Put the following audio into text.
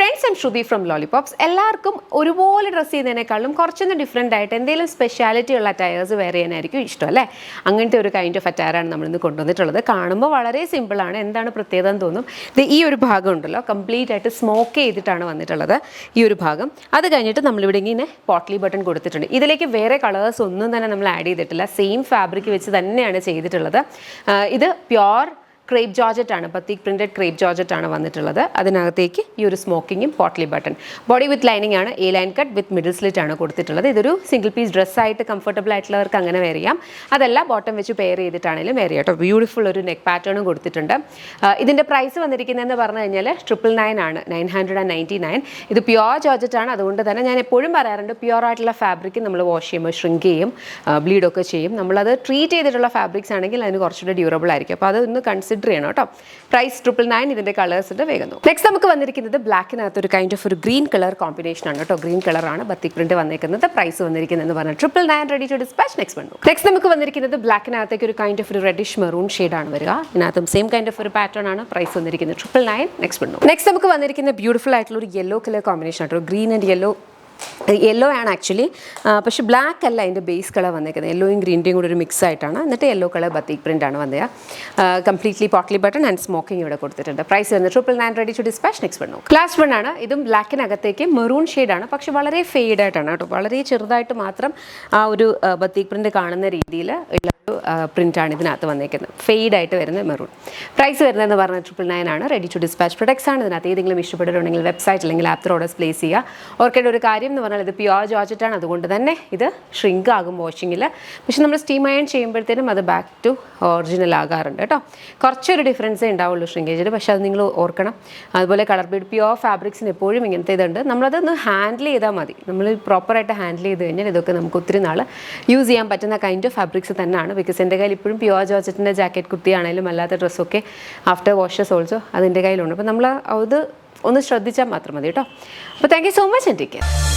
Friends, I'm Shruti from Lollipops. എല്ലാവർക്കും ഒരുപോലെ dress ചെയ്യുന്നതിനേക്കാളും കുറച്ചൊന്ന് ഡിഫറെൻ്റ് ആയിട്ട് എന്തെങ്കിലും സ്പെഷ്യാലിറ്റി ഉള്ള അറ്റയേഴ്സ് വെയർ ചെയ്യാനായിരിക്കും ഇഷ്ടം അല്ലേ? അങ്ങനത്തെ ഒരു കൈൻഡ് ഓഫ് അറ്റയറാണ് നമ്മളിന്ന് കൊണ്ടുവന്നിട്ടുള്ളത്. കാണുമ്പോൾ വളരെ സിമ്പിളാണ്. എന്താണ് പ്രത്യേകത എന്ന് തോന്നും. ഇത് ഈ ഒരു ഭാഗം ഉണ്ടല്ലോ, കംപ്ലീറ്റ് ആയിട്ട് സ്മോക്ക് ചെയ്തിട്ടാണ് വന്നിട്ടുള്ളത് ഈ ഒരു ഭാഗം. അത് കഴിഞ്ഞിട്ട് നമ്മളിവിടെ ഇങ്ങനെ പോട്ട്ലി ബട്ടൺ കൊടുത്തിട്ടുണ്ട്. ഇതിലേക്ക് വേറെ കളേഴ്സ് ഒന്നും തന്നെ നമ്മൾ ആഡ് ചെയ്തിട്ടില്ല. സെയിം ഫാബ്രിക് വെച്ച് തന്നെയാണ് ചെയ്തിട്ടുള്ളത്. ഇത് പ്യോർ ക്രേപ്പ് ജോർജറ്റ് ആണ്, ബത്തീക് പ്രിന്റഡ് ക്രേപ്പ് ജോർജറ്റ് ആണ് വന്നിട്ടുള്ളത്. അതിനകത്തേക്ക് ഈ ഒരു സ്മോക്കിങ്ങും potli button, body with lining ആണ്, A line cut with middle slit ആണ് കൊടുത്തിട്ടുള്ളത്. ഇതൊരു സിംഗിൾ പീസ് ഡ്രസ്സായിട്ട് കംഫർട്ടബിൾ ആയിട്ടുള്ളവർക്ക് അങ്ങനെ വെയർ ചെയ്യാം. അതല്ല ബോട്ടം വെച്ച് പെയർ ചെയ്തിട്ടാണെങ്കിലും വെയർ ചെയ്യാം കേട്ടോ. ബ്യൂട്ടിഫുൾ ഒരു നെക്ക് പാറ്റേണും കൊടുത്തിട്ടുണ്ട്. ഇതിൻ്റെ പ്രൈസ് വന്നിരിക്കുന്നതെന്ന് പറഞ്ഞു കഴിഞ്ഞാൽ 999 ആണ്, 999. ഇത് പ്യോർ ജോർജറ്റ് ആണ്. അതുകൊണ്ട് തന്നെ ഞാൻ എപ്പോഴും പറയാറുണ്ട്, പ്യോർ ആയിട്ടുള്ള ഫാബ്രിക് നമ്മൾ വാഷ് ചെയ്യുമ്പോൾ ഷ്രിങ്ക് ചെയ്യും, ബ്ലീഡൊക്കെ ചെയ്യും. നമ്മളത് ട്രീറ്റ് ചെയ്തിട്ടുള്ള ഫാബ്രിക്സ് ആണെങ്കിൽ അതിന് കുറച്ചുകൂടി ഡ്യൂറബിൾ ആയിരിക്കും. അപ്പോൾ അതൊന്ന് കൺസിഡർ ചെയ്യണം കേട്ടോ. പ്രൈസ് 999. ഇതിന്റെ കളേഴ്സ് ഉണ്ട്, വേഗം. നെക്സ്റ്റ് നമുക്ക് വന്നിരിക്കുന്നത് ബ്ലാക്കിനകത്ത് ഒരു കൈൻഡ് ഓഫ് ഒരു ഗ്രീൻ കളർ കോമ്പിനേഷൻ ആണ് കേട്ടോ. ഗ്രീൻ കളറാണ് ബത്തിക് പ്രിന്റ് വന്നിരിക്കുന്നത്. പ്രൈസ് വന്നിരിക്കുന്നത് എന്ന് പറഞ്ഞാൽ 999, റെഡി ടു ഡിസ്പാച്ച്. നെക്സ്റ്റ് നമുക്ക് വന്നിരിക്കുന്നത് ബ്ലാക്കിനകത്തേക്ക് ഒരു കൈൻഡ് ഓഫ് ഒരു റെഡിഷ് മെറൂൺ ഷെയ്ഡാണ് വരിക. ഇതിനകത്തും സെയിം കൈൻഡ് ഓഫ് ഒരു പാറ്റേൺ ആണ്. പ്രൈസ് വന്നിരിക്കുന്നത് 999. നെക്സ്റ്റ് നമുക്ക് വന്നിരിക്കുന്ന ബ്യൂട്ടിഫുൾ ആയിട്ടുള്ള ഒരു യെല്ലോ കളർ കോമ്പിനേഷൻ ആട്ടോ. ഗ്രീൻ ആൻഡ് യെല്ലോ ആണ് ആക്ച്വലി, പക്ഷേ ബ്ലാക്ക് അല്ല അതിൻ്റെ ബേസ് കളർ വന്നേക്കുന്നത്. യെല്ലോയും ഗ്രീൻ്റെയും കൂടി ഒരു മിക്സ് ആയിട്ടാണ്. എന്നിട്ട് യെല്ലോ കളർ ബത്തീക് പ്രിൻ്റ് ആണ് വന്നത്. Completely potli button and smocking ഇവിടെ കൊടുത്തിട്ടുണ്ട്. പ്രൈസ് വന്നത് 999, ready to dispatch. Last one ആണ്. ഇതും ബ്ലാക്കിനകത്തേക്ക് മെറൂൺ ഷെയ്ഡാണ്, പക്ഷേ വളരെ ഫെയ്ഡ് ആയിട്ടാണ് കേട്ടോ. വളരെ ചെറുതായിട്ട് മാത്രം ആ ഒരു ബത്തീക് പ്രിൻ്റ് കാണുന്ന രീതിയിൽ ഉള്ള ഒരു പ്രിൻ്റാണ് ഇതിനകത്ത് വന്നേക്കുന്നത്. ഫെയ്ഡായിട്ട് വരുന്ന മെറൂൺ. പ്രൈസ് വരുന്നതെന്ന് പറഞ്ഞാൽ 999 ആണ്, റെഡി ടു ഡിസ്പാച്ച് പ്രൊഡക്ട്സ് ആണ്. ഇതിനകത്ത് ഏതെങ്കിലും ഇഷ്ടപ്പെട്ടിട്ടുണ്ടെങ്കിൽ വെബ്സൈറ്റ് അല്ലെങ്കിൽ ആപ്പ് ത്രൂ ഓർഡേഴ്സ് പ്ലേസ് ചെയ്യുക. ഓർക്കേണ്ട ഒരു കാര്യം എന്ന് പറഞ്ഞാൽ ഇത് പ്യോർ ജോർജറ്റ് ആണ്. അതുകൊണ്ട് തന്നെ ഇത് ഷ്രിങ്ക് ആകും വാഷിങ്ങിൽ. പക്ഷെ നമ്മൾ സ്റ്റീം അയൺ ചെയ്യുമ്പോഴത്തേനും അത് ബാക്ക് ടു ഒറിജിനൽ ആകാറുണ്ട് കേട്ടോ. കുറച്ചൊരു ഡിഫറൻസേ ഉണ്ടാവുള്ളൂ ഷ്രിങ്കേജിൽ, പക്ഷേ അത് നിങ്ങൾ ഓർക്കണം. അതുപോലെ കളർ ബീഡ് പ്യോർ ഫാബ്രിക്സിന് എപ്പോഴും ഇങ്ങനത്തെ ഇതുണ്ട്. നമ്മളതൊന്ന് ഹാൻഡിൽ ചെയ്താൽ മതി. നമ്മൾ പ്രോപ്പറായിട്ട് ഹാൻഡിൽ ചെയ്ത് കഴിഞ്ഞാൽ ഇതൊക്കെ നമുക്ക് ഒത്തിരി നാൾ യൂസ് ചെയ്യാൻ പറ്റുന്ന കൈൻഡ് ഓഫ് ഫാബ്രിക്സ് തന്നെയാണ്. ബിക്കോസ് എൻ്റെ കയ്യിൽ ഇപ്പോഴും പ്യോർ ജോർജറ്റിൻ്റെ ജാക്കറ്റ് കുർത്തിയാണെങ്കിലും അല്ലാത്ത ഡ്രസ്സൊക്കെ ആഫ്റ്റർ വാഷസ് ഓൾസോ അതിൻ്റെ കയ്യിലുണ്ട്. അപ്പോൾ നമ്മൾ അത് ഒന്ന് ശ്രദ്ധിച്ചാൽ മാത്രം മതി കേട്ടോ. അപ്പോൾ thank you so much and take care.